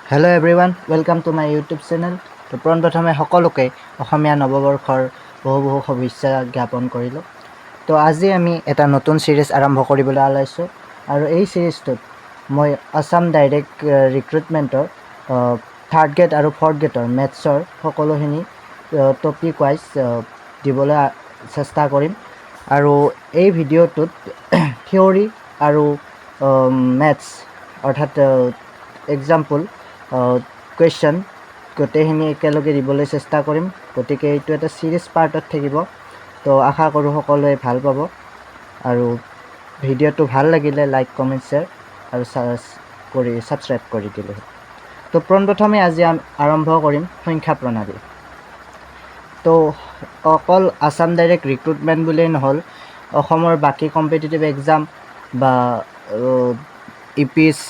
Hello everyone, welcome to my YouTube channel. তো প্ৰথমে সকলোকে অসমীয়া নৱবৰ্ষৰ বহু শুভেচ্ছা জ্ঞাপন কৰিলোঁ। তো আজি আমি এটা নতুন সিৰিজ আৰম্ভ কৰিবলৈ ওলাইছোঁ আৰু এই সিৰিজটোত মই আসাম ডাইৰেক্ট ৰিক্ৰুটমেণ্টৰ থাৰ্ড গ্ৰেড আৰু ফৰ্থ গ্ৰেডৰ মেথছৰ সকলোখিনি টপিক ৱাইজ দিবলৈ চেষ্টা কৰিম আৰু এই ভিডিঅ'টোত থিয়ৰী আৰু মেথছ অৰ্থাৎ এক্সাম্পল কুৱেশ্যন গোটেইখিনি একেলগে দিবলৈ চেষ্টা কৰিম। গতিকে এইটো এটা সিৰিজ পাৰ্টত থাকিব। তো আশা কৰোঁ সকলোৱে ভাল পাব আৰু ভিডিঅ'টো ভাল লাগিলে লাইক কমেণ্ট শ্বেয়াৰ আৰু ছাবস্ক্ৰাইব কৰি দিলে। তো প্ৰথমে আজি আৰম্ভ কৰিম সংখ্যা প্ৰণালী। তো অকল আসাম ডাইৰেক্ট ৰিক্ৰুটমেণ্ট বুলিয়েই নহ'ল, অসমৰ বাকী কম্পিটিটিভ এক্সাম বা UPSC,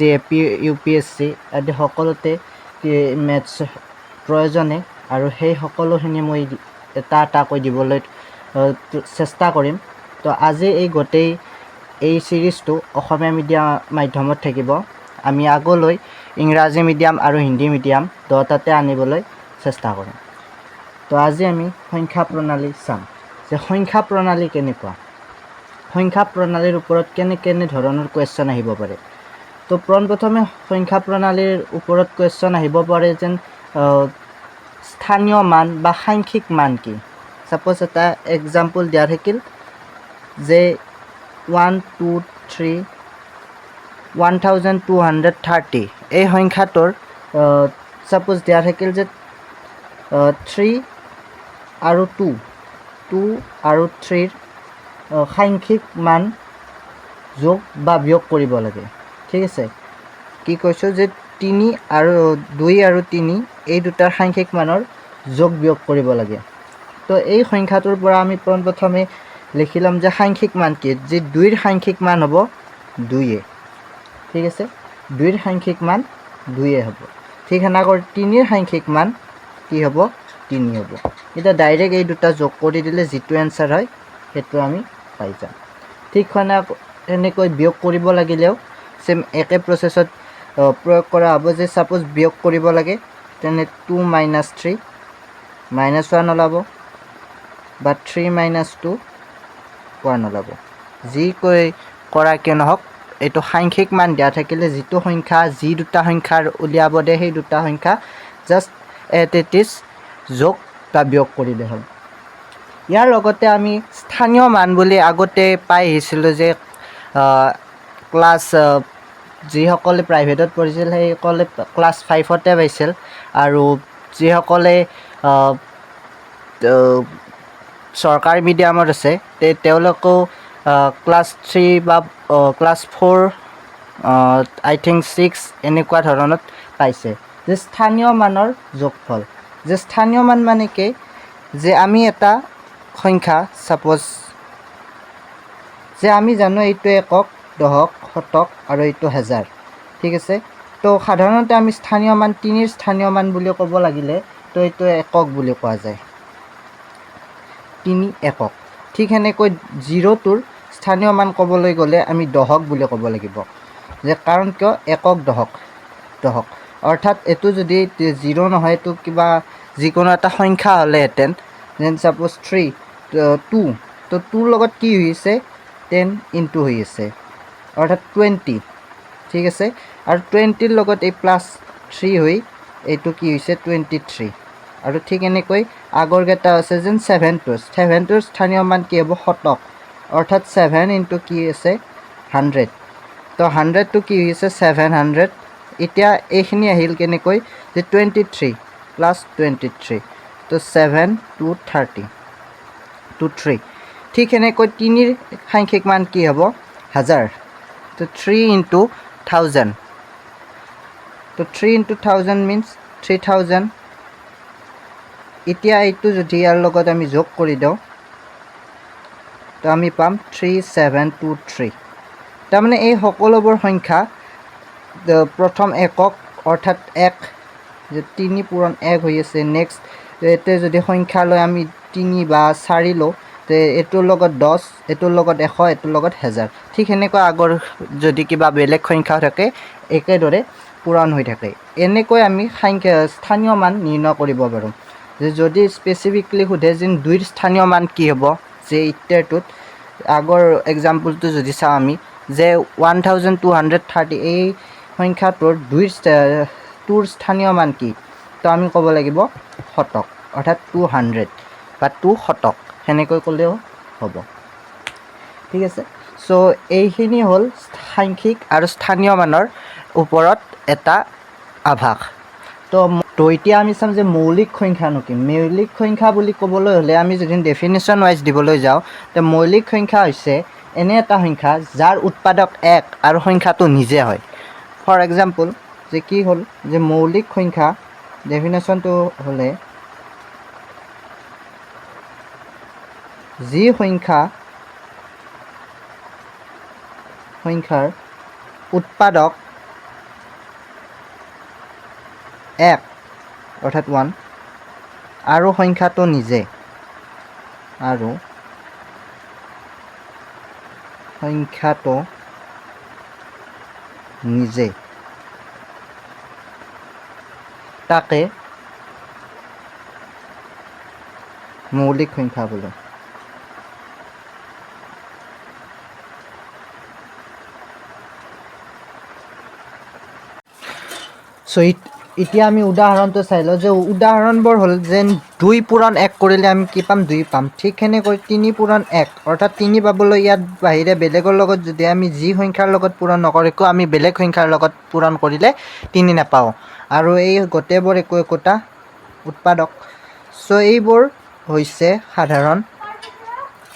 UPSC আদি সকলোতে মেথছ প্ৰয়োজনে আৰু সেই সকলোখিনি মই এটা এটাকৈ দিবলৈ চেষ্টা কৰিম। তো আজি এই সিৰিজটো অসমীয়া মিডিয়াম মাধ্যমত থাকিব। আমি আগলৈ ইংৰাজী মিডিয়াম আৰু হিন্দী মিডিয়াম দুয়োটাতে আনিবলৈ চেষ্টা কৰিম। তো আজি আমি সংখ্যা প্ৰণালী চাম যে সংখ্যা প্ৰণালী কেনেকুৱা, সংখ্যা প্ৰণালীৰ ওপৰত কেনে ধৰণৰ কুৱেশ্যন আহিব পাৰে। তো প্ৰথমে সংখ্যা প্ৰণালীৰ ওপৰত কুৱেশ্যন আহিব পাৰে যেন স্থানীয় মান বা সাংখ্যিক মান কি। সাপোজ এটা এক্সাম্পল দিয়া থাকিল যে 1230 এই সংখ্যাটোৰ সাপোজ দিয়া থাকিল যে 3 আৰু 2 আৰু 3ৰ সাংখ্যিক মান যোগ বা বিয়োগ কৰিব লাগে। ঠিক আছে, কি কৈছোঁ যে 2 আৰু 3 এই দুটাৰ সাংখ্যিক মানৰ যোগ বিয়োগ কৰিব লাগে। তো এই সংখ্যাটোৰ পৰা আমি প্ৰথমে লিখি ল'ম যে সাংখ্যিক মান কি, যে 2ৰ সাংখ্যিক মান হ'ব 2। ঠিক আছে, 2ৰ সাংখ্যিক মান 2 হ'ব। ঠিক সেনেকৈ 3ৰ সাংখ্যিক মান কি হ'ব, 3 হ'ব। এতিয়া ডাইৰেক্ট এই দুটা যোগ কৰি দিলে যিটো এনচাৰ হয় সেইটো আমি পাই যাম। ঠিক সেনেকৈ বিয়োগ কৰিব লাগিলেও সেম একে প্ৰচেছত প্ৰয়োগ কৰা হ'ব। যে সাপোজ বিয়োগ কৰিব লাগে তেনে 2 - 3 -1 ওলাব বা 3 - 2 1 ওলাব। যিকৈ কৰা কিয় নহওক, এইটো সাংখ্যিক মান দিয়া থাকিলে যিটো সংখ্যা যি দুটা সংখ্যাৰ উলিয়াব দিয়ে সেই দুটা সংখ্যা জাষ্ট এট ইজ যোগ বা বিয়োগ কৰিলে হ'ল। ইয়াৰ লগতে আমি স্থানীয় মান বুলি আগতে পাই আহিছিলোঁ যে ক্লাছ যিসকলে প্ৰাইভেটত পঢ়িছিল সেইসকলে ক্লাছ 5তে পাইছিল আৰু যিসকলে চৰকাৰী মিডিয়ামত আছে তেওঁলোকেও ক্লাছ 3 বা ক্লাছ 4 আই থিংক 6 এনেকুৱা ধৰণত পাইছে যে স্থানীয় মানৰ যোগফল। যে স্থানীয় মান মানে কি, যে আমি এটা সংখ্যা সাপোজ যে আমি জানো এইটো একক, দশক, শতক আৰু এইটো হাজাৰ। ঠিক আছে, তো সাধাৰণতে আমি স্থানীয় মান 3ৰ স্থানীয় মান বুলি ক'ব লাগিলে তো এইটো একক বুলি কোৱা যায়, 3 একক। ঠিক সেনেকৈ 0টোৰ স্থানীয় মান ক'বলৈ গ'লে আমি দশক বুলি ক'ব লাগিব। যে কাৰণ কিয় একক দশক অৰ্থাৎ এইটো যদি 0 নহয়, এইটো কিবা যিকোনো এটা সংখ্যা হ'লেহেঁতেন, যেন সাপোজ 3 2 তো 2ৰ লগত কি হৈছে 10 ইনটু হৈ আছে অৰ্থাৎ 20। ঠিক আছে, আৰু 20ৰ লগত এই +3 হৈ এইটো কি হৈছে 23। আৰু ঠিক এনেকৈ আগৰকেইটা আছে যেন 7টোৰ স্থানীয় মান কি হ'ব, শতক অৰ্থাৎ 7 ইনটু কি আছে 100। তো 100টো কি হৈছে 700। এতিয়া এইখিনি আহিল কেনেকৈ যে 23 + 23 তো 7 2 30 3। ঠিক সেনেকৈ 3ৰ সাংখ্যিক মান কি হ'ব 1000। তো 3 ইনটু 1000, তো 3 ইনটু 1000 মিনছ 3000। এতিয়া এইটো যদি ইয়াৰ লগত আমি যোগ কৰি দিওঁ তো আমি পাম 3723। তাৰমানে এই সকলোবোৰ সংখ্যা প্ৰথম একক অৰ্থাৎ 1, যে 3 পূৰণ 1 হৈ আছে। নেক্সট এতে যদি সংখ্যা লৈ আমি 3 বা 4 লওঁ তে এইটোৰ লগত 10, এইটোৰ লগত 100, এইটোৰ লগত 1000। ঠিক সেনেকুৱা আগৰ যদি কিবা বেলেগ সংখ্যা থাকে একেদৰে পূৰণ হৈ থাকে এনেকৈ আমি স্থানীয় মান নিৰ্ণয় কৰিব পাৰোঁ যে যদি স্পেচিফিকলি সোধে যে 2ৰ স্থানীয় মান কি হ'ব যে ইটাৰটোত আগৰ এক্সাম্পলটো যদি চাওঁ আমি যে 1230 এই সংখ্যাটোৰ 2ৰ স্থানীয় মান কি তো আমি ক'ব লাগিব শতক অৰ্থাৎ 200 বা 2 শতক সেনেকৈ ক'লেও হ'ব ঠিক আছে সো এইখিনি হ'ল সাংখ্যিক আৰু স্থানীয় মানৰ ওপৰত এটা আভাস তো এতিয়া আমি চাম যে মৌলিক সংখ্যানো কি মৌলিক সংখ্যা বুলি ক'বলৈ হ'লে আমি যদি ডেফিনেশ্যন ৱাইজ দিবলৈ যাওঁ তে মৌলিক সংখ্যা হৈছে এনে এটা সংখ্যা যাৰ উৎপাদক 1 আৰু সংখ্যাটো নিজে হয় ফৰ এক্সাম্পল যে কি হ'ল যে মৌলিক সংখ্যা ডেফিনেশ্যনটো হ'লে যি সংখ্যাৰ উৎপাদক 1 অৰ্থাৎ 1 আৰু সংখ্যাটো নিজে তাকে মৌলিক সংখ্যা বোলে সো এতিয়া আমি উদাহৰণটো চাই লওঁ যে উদাহৰণবোৰ হ'ল যেন 2 পূৰণ 1 কৰিলে আমি কি পাম 2 পাম ঠিক সেনেকৈ 3 পূৰণ 1 অৰ্থাৎ 3 পাবলৈ ইয়াত বাহিৰে বেলেগৰ লগত যদি আমি যি সংখ্যাৰ লগত পূৰণ নকৰিকো আমি বেলেগ সংখ্যাৰ লগত পূৰণ কৰিলে 3 নাপাওঁ আৰু এই গোটেইবোৰ একোটা উৎপাদক সো এইবোৰ হৈছে সাধাৰণ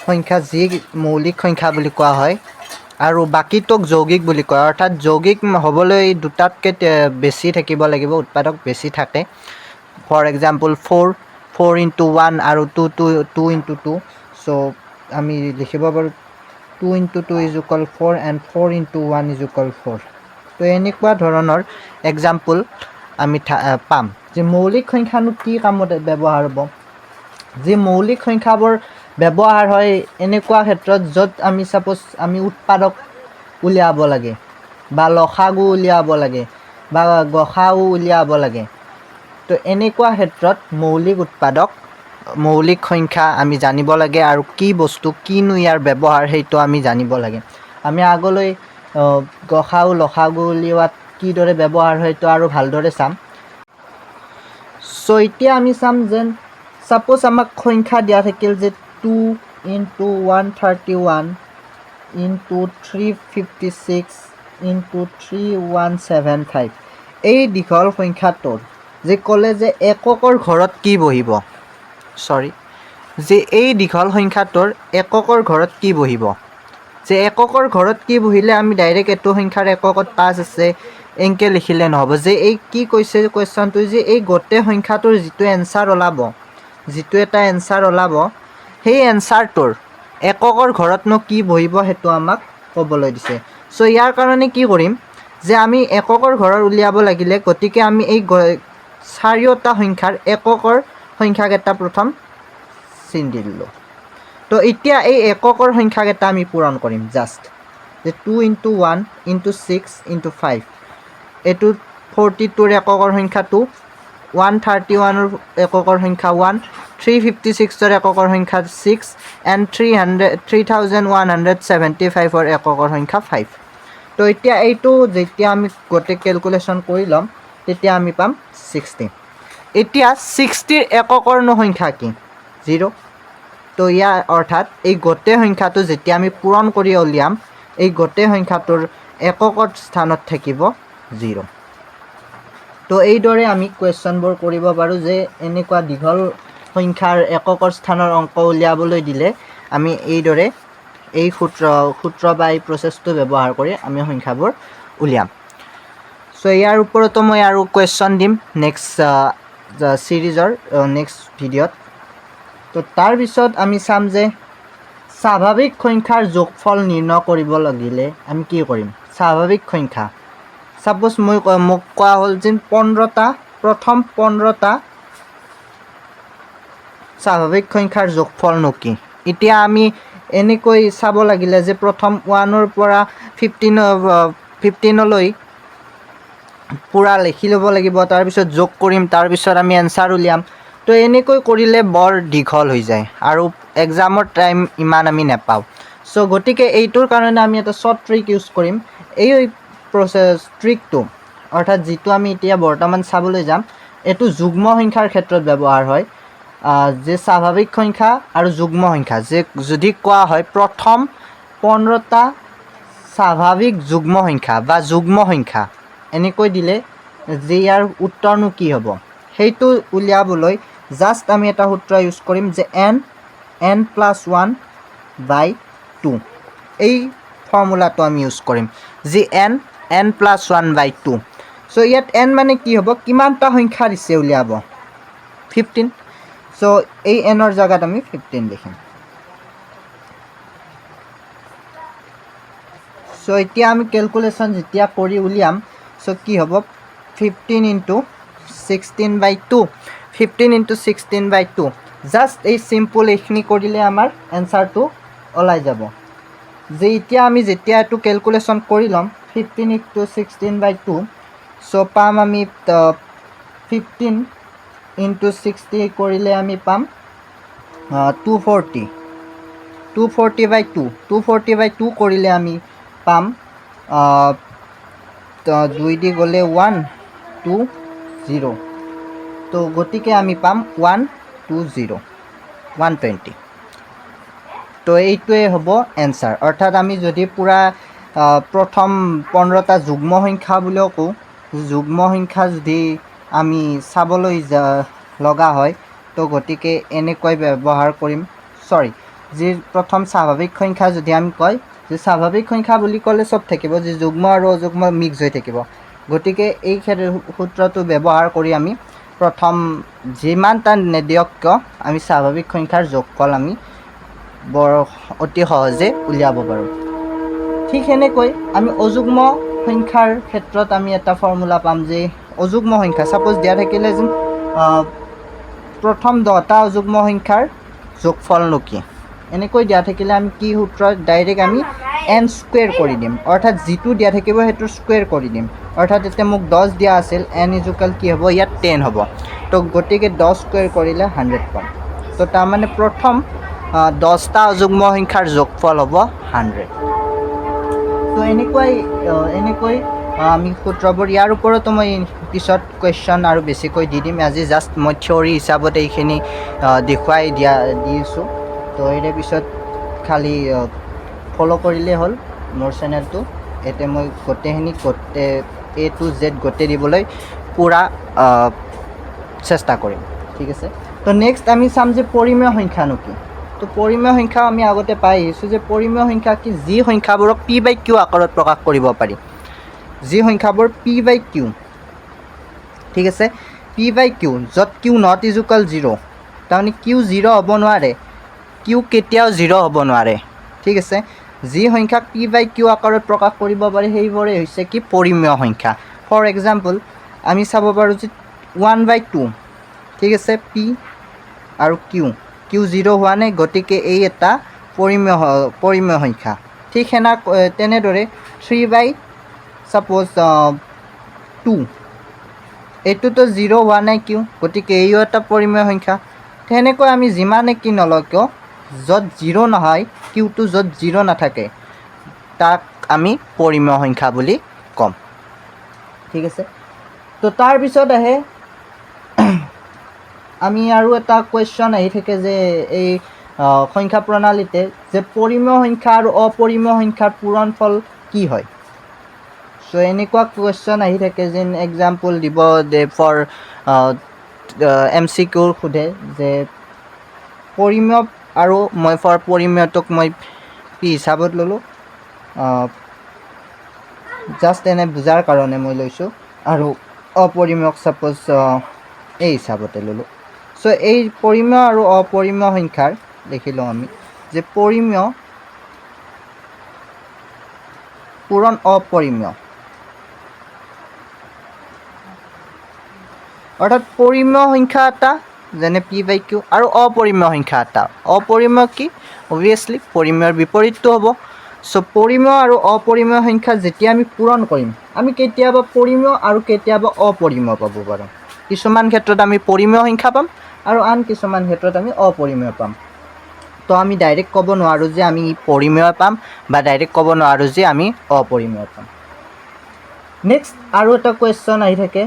সংখ্যা যি মৌলিক সংখ্যা বুলি কোৱা হয় আৰু বাকিটোক যৌগিক বুলি কয় অৰ্থাৎ যৌগিক হ'বলৈ দুটাতকৈ বেছি থাকিব লাগিব উৎপাদক বেছি থাকে ফৰ এক্সাম্পল 4 into 1 আৰু 2 into 2 সো আমি লিখিব পাৰোঁ 2 into 2 is equal 4 and 4 into 1 is equal 4 তো এনেকুৱা ধৰণৰ এক্সাম্পল আমি পাম যে মৌলিক সংখ্যানো কি কামত ব্যৱহাৰ হ'ব যে মৌলিক সংখ্যাবোৰ ব্যৱহাৰ হয় এনেকুৱা ক্ষেত্ৰত য'ত আমি সাপোজ আমি উৎপাদক উলিয়াব লাগে বা লসাগু উলিয়াব লাগে বা গসাগু উলিয়াব লাগে তো এনেকুৱা ক্ষেত্ৰত মৌলিক সংখ্যা আমি জানিব লাগে আৰু কি বস্তু কিনো ইয়াৰ ব্যৱহাৰ সেইটো আমি জানিব লাগে আমি আগলৈ গসাগু লসাগু উলিওৱাত কিদৰে ব্যৱহাৰ হয় তো আৰু ভালদৰে চাম সো এতিয়া আমি চাম যেন সাপোজ আমাক সংখ্যা দিয়া থাকিল যে 2 into 131 into 356 into 3175 এই দীঘল সংখ্যাটোৰ যে ক'লে যে এককৰ ঘৰত কি বহিব যে এই দীঘল সংখ্যাটোৰ এককৰ ঘৰত কি বহিব যে এককৰ ঘৰত কি বহিলে আমি ডাইৰেক্ট এইটো সংখ্যাৰ এককত 5 আছে এনেকৈ লিখিলে নহ'ব যে এই কি কৈছে কুৱেশ্যনটো যে এই গোটেই সংখ্যাটোৰ যিটো এটা এনচাৰ ওলাব সেই এনচাৰটোৰ এককৰ ঘৰতনো কি বহিব সেইটো আমাক ক'বলৈ দিছে সো ইয়াৰ কাৰণে কি কৰিম যে আমি এককৰ ঘৰৰ উলিয়াব লাগিলে গতিকে আমি এই চাৰিওটা সংখ্যাৰ এককৰ সংখ্যাকেইটা প্ৰথম চিন দিলোঁ তো এতিয়া এই এককৰ সংখ্যাকেইটা আমি পূৰণ কৰিম জাষ্ট যে 2 into 1 into 6 into 5 এইটো 42ৰ এককৰ সংখ্যা 2 131ৰ এককৰ সংখ্যা 1 356ৰ এককৰ সংখ্যা 6 and 3175ৰ এককৰ সংখ্যা 5 তো এতিয়া এইটো যেতিয়া আমি গোটেই কেলকুলেশ্যন কৰি ল'ম তেতিয়া আমি পাম 60 এতিয়া 60ৰ এককৰনো সংখ্যা কি 0 তো ইয়াৰ অৰ্থাৎ এই গোটেই সংখ্যাটো যেতিয়া আমি পূৰণ কৰি উলিয়াম এই গোটেই সংখ্যাটোৰ এককৰ স্থানত থাকিব 0 তো এইদৰে আমি কুৱেশ্যনবোৰ কৰিব পাৰোঁ যে এনেকুৱা দীঘল সংখ্যাৰ এককৰ স্থানৰ অংক উলিয়াবলৈ দিলে আমি এইদৰে এই সূত্ৰ বা এই প্ৰচেছটো ব্যৱহাৰ কৰি আমি সংখ্যাবোৰ উলিয়াম সো ইয়াৰ ওপৰতো মই আৰু কুৱেশ্যন দিম নেক্সট সিৰিজৰ নেক্সট ভিডিঅ'ত তো তাৰপিছত আমি চাম যে স্বাভাৱিক সংখ্যাৰ যোগফল নিৰ্ণয় কৰিব লাগিলে আমি কি কৰিম স্বাভাৱিক সংখ্যা সাপোজ মোক কোৱা হ'ল যে 15টা প্ৰথম 15টা স্বাভাৱিক সংখ্যাৰ যোগফলনো কি এতিয়া আমি এনেকৈ চাব লাগিলে যে প্ৰথম 1ৰ পৰা 15লৈ পূৰা লিখি ল'ব লাগিব, তাৰপিছত যোগ কৰিম, তাৰপিছত আমি এনচাৰ উলিয়াম। তো এনেকৈ কৰিলে বৰ দীঘল হৈ যায় আৰু এক্সামৰ টাইম ইমান আমি নাপাওঁ। চ' গতিকে এইটোৰ কাৰণে আমি এটা শ্বৰ্ট ট্ৰিক ইউজ কৰিম। এই ট্ৰিকটো অৰ্থাৎ যিটো আমি এতিয়া বৰ্তমান চাবলৈ যাম, এইটো যুগ্ম সংখ্যাৰ ক্ষেত্ৰত ব্যৱহাৰ হয়। যে স্বাভাৱিক সংখ্যা আৰু যুগ্ম সংখ্যা যে যদি কোৱা হয় প্ৰথম 15টা স্বাভাৱিক যুগ্ম সংখ্যা বা যুগ্ম সংখ্যা এনেকৈ দিলে যে ইয়াৰ উত্তৰনো কি হ'ব, সেইটো উলিয়াবলৈ জাষ্ট আমি এটা সূত্ৰ ইউজ কৰিম যে n+1/2 এই ফৰ্মুলাটো আমি ইউজ কৰিম যি n+1/2। চ' ইয়াত n মানে কি হ'ব, কিমানটা সংখ্যা দিছে উলিয়াব, 15। চ' এই nৰ জেগাত আমি 15 লিখিম। চ' এতিয়া আমি কেলকুলেশ্যন যেতিয়া কৰি উলিয়াম, চ' কি হ'ব 15 × 16/2, 15 × 16/2। জাষ্ট এই চিম্পল এইখিনি কৰিলে আমাৰ এনচাৰটো ওলাই যাব। যে এতিয়া আমি যেতিয়া এইটো কেলকুলেশ্যন কৰি ল'ম 15 × 16/2, চ' পাম আমি 15 × 60 কৰিলে আমি পাম 240, 240/2, 240/2 কৰিলে আমি পাম 2 দি গ'লে 120। তো গতিকে আমি পাম 120, 120। তো এইটোৱে হ'ব এনচাৰ। অৰ্থাৎ আমি যদি পূৰা প্ৰথম 15টা যুগ্ম সংখ্যা বুলিও কওঁ, যুগ্ম সংখ্যা যদি আমি চাবলৈ লগা হয়, তো গতিকে এনেকৈ ব্যৱহাৰ কৰিম। যি প্ৰথম স্বাভাৱিক সংখ্যা যদি আমি কয়, যে স্বাভাৱিক সংখ্যা বুলি ক'লে চব থাকিব, যি যুগ্ম আৰু অযুগ্ম মিক্স হৈ থাকিব। গতিকে এই সূত্ৰটো ব্যৱহাৰ কৰি আমি প্ৰথম যিমানটা নিদিয়ক কিয় আমি স্বাভাৱিক সংখ্যাৰ যোগফল আমি অতি সহজে উলিয়াব পাৰোঁ। ঠিক সেনেকৈ আমি অযুগ্ম সংখ্যাৰ ক্ষেত্ৰত আমি এটা ফৰ্মুলা পাম যে অযুগ্ম সংখ্যা ছাপ'জ দিয়া থাকিলে যেন প্ৰথম 10টা অযুগ্ম সংখ্যাৰ যোগফলনো কি, এনেকৈ দিয়া থাকিলে আমি কি সূত্ৰ ডাইৰেক্ট আমি n² কৰি দিম। অৰ্থাৎ যিটো দিয়া থাকিব সেইটো স্কুৱেৰ কৰি দিম। অৰ্থাৎ এতিয়া মোক 10 দিয়া আছিল, n = কি হ'ব, ইয়াত 10 হ'ব। তো গতিকে 10² কৰিলে 100 পাম। তো তাৰমানে প্ৰথম 10টা অযুগ্ম সংখ্যাৰ যোগফল হ'ব 100। তো এনেকৈ আমি সূত্ৰবোৰ, ইয়াৰ ওপৰতো মই পিছত কুৱেশ্যন আৰু বেছিকৈ দি দিম। আজি জাষ্ট মই থিয়ৰী হিচাপত এইখিনি দেখুৱাই দিছোঁ। তো ইয়াৰ পিছত খালি ফ'ল' কৰিলেই হ'ল মোৰ চেনেলটো। এতিয়া মই গোটেইখিনি A to Z গোটেই দিবলৈ পূৰা চেষ্টা কৰিম। ঠিক আছে। তো নেক্সট আমি চাম যে পৰিমেয় সংখ্যানো কি। তো পৰিমেয় সংখ্যা আমি আগতে পাই আহিছোঁ যে পৰিমেয় সংখ্যা কি, যি সংখ্যাবোৰক p/q আকাৰত প্ৰকাশ কৰিব পাৰি। যি সংখ্যাবোৰ p/q, ঠিক আছে, p/q য'ত q ≠ 0, তাৰমানে q 0 হ'ব নোৱাৰে, q কেতিয়াও 0 হ'ব নোৱাৰে। ঠিক আছে। যি সংখ্যাক p/q আকাৰত প্ৰকাশ কৰিব পাৰি সেইবোৰেই হৈছে কি পৰিমেয় সংখ্যা। ফৰ এক্সাম্পল আমি চাব পাৰোঁ যে 1/2, ঠিক আছে, p আৰু q 0 হোৱা নাই, গতিকে এই এটা পৰিমেয় সংখ্যা। ঠিক তেনেদৰে 3/2, এইটোতো 0 হোৱা নাই q, গতিকে এইও এটা পৰিমেয় সংখ্যা। তেনেকৈ আমি যিমানে কি নলওঁ কিয় য'ত 0 নহয়, qটো য'ত 0 নাথাকে তাক আমি পৰিমেয় সংখ্যা বুলি ক'ম। ঠিক আছে। তো তাৰপিছত আহে আমি আৰু এটা কুৱেশ্যন আহি থাকে যে এই সংখ্যা প্ৰণালীতে যে পৰিমেয় সংখ্যা আৰু অপৰিমেয় সংখ্যাৰ পূৰণফল কি হয়। চ' এনেকুৱা কুৱেশ্যন আহি থাকে যেন এক্সাম্পল দিব দে ফৰ MCQ সোধে যে পৰিমেয়, আৰু মই ফৰ পৰিমেয়টোক মই p হিচাপত ল'লোঁ, জাষ্ট এনে বুজাৰ কাৰণে মই লৈছোঁ, আৰু অপৰিমেয়ক ছাপ'জ a হিচাপতে ল'লোঁ। চ' এই পৰিমেয় আৰু অপৰিমেয় সংখ্যাৰ লিখি লওঁ আমি যে পৰিমেয় পূৰণ অপৰিমেয়। অৰ্থাৎ পৰিমেয় সংখ্যা এটা যেনে p/q আৰু অপৰিমেয় সংখ্যা এটা। অপৰিমেয় কি, অবভিয়াছলি পৰিমেয়ৰ বিপৰীতটো হ'ব। সো পৰিমেয় আৰু অপৰিমেয় সংখ্যা যেতিয়া আমি পূৰণ কৰিম আমি কেতিয়াবা পৰিমেয় আৰু কেতিয়াবা অপৰিমেয় পাব পাৰোঁ কিছুমান ক্ষেত্ৰত আমি পৰিমেয় সংখ্যা পাম আৰু আন কিছুমান ক্ষেত্ৰত আমি অপৰিমেয় পাম তো আমি ডাইৰেক্ট ক'ব নোৱাৰোঁ যে আমি পৰিমেয় পাম বা ডাইৰেক্ট ক'ব নোৱাৰোঁ যে আমি অপৰিমেয় পাম নেক্সট আৰু এটা কুৱেশ্যন আহি থাকে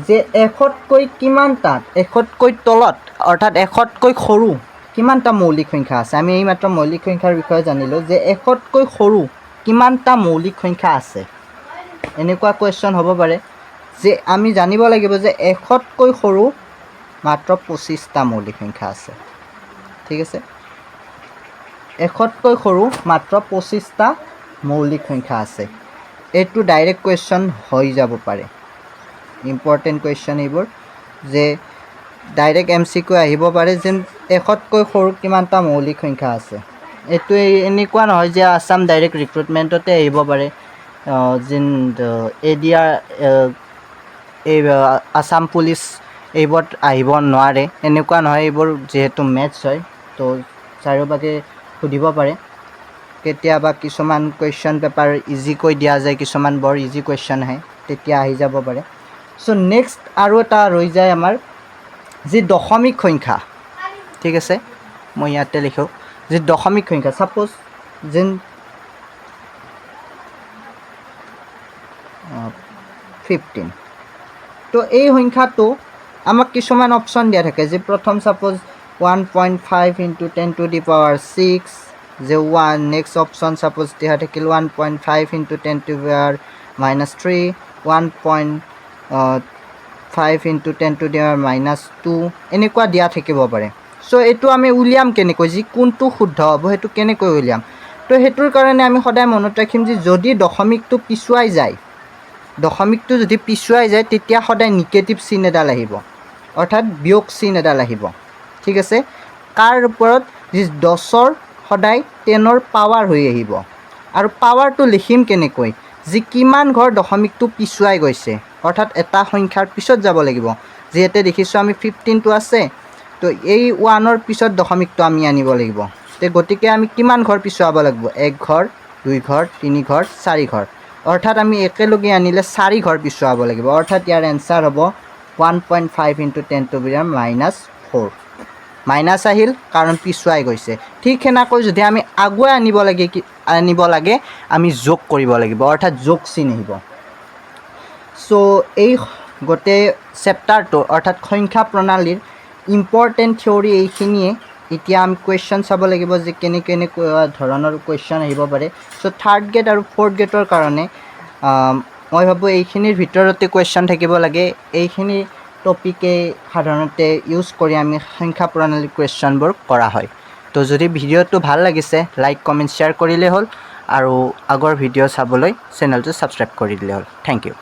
যে 100তকৈ কিমানটা 100তকৈ তলত অৰ্থাৎ 100তকৈ সৰু কিমানটা মৌলিক সংখ্যা আছে আমি এইমাত্ৰ মৌলিক সংখ্যাৰ বিষয়ে জানিলোঁ যে 100তকৈ সৰু কিমানটা মৌলিক সংখ্যা আছে এনেকুৱা কুৱেশ্যন হ'ব পাৰে যে আমি জানিব লাগিব যে 100তকৈ সৰু মাত্ৰ 25টা মৌলিক সংখ্যা আছে ঠিক আছে 100তকৈ সৰু মাত্ৰ 25টা মৌলিক সংখ্যা আছে এইটো ডাইৰেক্ট কুৱেশ্যন হৈ যাব পাৰে ইম্পৰ্টেণ্ট কুৱেশ্যন এইবোৰ যে ডাইৰেক্ট MCQ আহিব পাৰে যে 100তকৈ সৰু কিমানটা মৌলিক সংখ্যা আছে এইটো এনেকুৱা নহয় যে আসাম ডাইৰেক্ট ৰিক্ৰুটমেণ্টতে আহিব পাৰে যেন ADR এই আসাম পুলিচ এইবোৰত আহিব নোৱাৰে এনেকুৱা নহয় এইবোৰ যিহেতু মেথছ হয় তো চাৰিওবাগে সুধিব পাৰে কেতিয়াবা কিছুমান কুৱেশ্যন পেপাৰ ইজিকৈ দিয়া যায় কিছুমান বৰ ইজি কুৱেশ্যন আহে তেতিয়া আহি যাব পাৰে সো নেক্সট আৰু এটা ৰৈ যায় আমাৰ যি দশমিক সংখ্যা ঠিক আছে মই ইয়াতে লিখোঁ যি দশমিক সংখ্যা সাপোজ যেন 15 তো এই সংখ্যাটো আমাক কিছুমান অপশ্যন দিয়া থাকে যে প্ৰথম suppose 1.5 into 10 to the power 6 যে 1 নেক্সট অপশ্যন সাপোজ দিয়া থাকিল 1.5 into 10 to the power -3 1.5 into 10 to the power -2 এনেকুৱা দিয়া থাকিব পাৰে সো এইটো আমি উলিয়াম কেনেকৈ যি কোনটো শুদ্ধ হ'ব সেইটো কেনেকৈ উলিয়াম তো হেতুৰ কাৰণে আমি সদায় মনত ৰাখিম যে যদি দশমিকটো পিছুৱাই যায় দশমিকটো যদি পিছুৱাই যায় তেতিয়া সদায় নিগেটিভ চিন এডাল আহিব অৰ্থাৎ বিয়োগ চিন এডাল আহিব ঠিক আছে কাৰ ওপৰত যি 10ৰ সদায় 10ৰ পাৱাৰ হৈ আহিব আৰু পাৱাৰটো লিখিম কেনেকৈ যি কিমান ঘৰ দশমিকটো পিছুৱাই গৈছে অৰ্থাৎ এটা সংখ্যাৰ পিছত যাব লাগিব যেতে দেখিছো আমি 15 টো আছে তো এই 1ৰ পিছত দশমিকটো আমি আনিব লাগিব তে গতিকে আমি কিমান ঘৰ পিছুৱাব লাগিব 1 ঘৰ 2 ঘৰ 3 ঘৰ 4 ঘৰ অৰ্থাৎ আমি একেলগে আনিলে 4 ঘৰ পিছুৱাব লাগিব অৰ্থাৎ ইয়াৰ এনসাৰ হ'ব 1.5 into 10 to the power -4 minus আহিল কাৰণ পিছুৱাই গৈছে ঠিক হেনাকৈ যদি আমি আগুৱাই আনিব লাগে আমি যোগ কৰিব লাগিব অৰ্থাৎ যোগ চিন আহিব সো এই গোটে চেপ্টাৰটো অৰ্থাৎ সংখ্যা প্ৰণালীৰ ইম্পৰ্টেণ্ট থিওৰি এইখিনিয়ে এতিয়া আমি কুৱেশ্যন চাব লাগিব যে কেনে ধৰণৰ কুৱেশ্যন আহিব পাৰে সো থাৰ্ড গ্ৰেড আৰু ফৰ্থ গ্ৰেডৰ কাৰণে মই ভাবোঁ এইখিনিৰ ভিতৰতে কুৱেশ্যন থাকিব লাগে এইখিনি টপিকে সাধাৰণতে ইউজ কৰি আমি সংখ্যা প্ৰণালী কুৱেশ্যনবোৰ কৰা হয় তো যদি ভিডিঅ'টো ভাল লাগিছে লাইক কমেণ্ট শ্বেয়াৰ কৰিলে হ'ল আৰু আগৰ ভিডিঅ' চাবলৈ চেনেলটো ছাবস্ক্ৰাইব কৰি দিলে হ'ল থেংক ইউ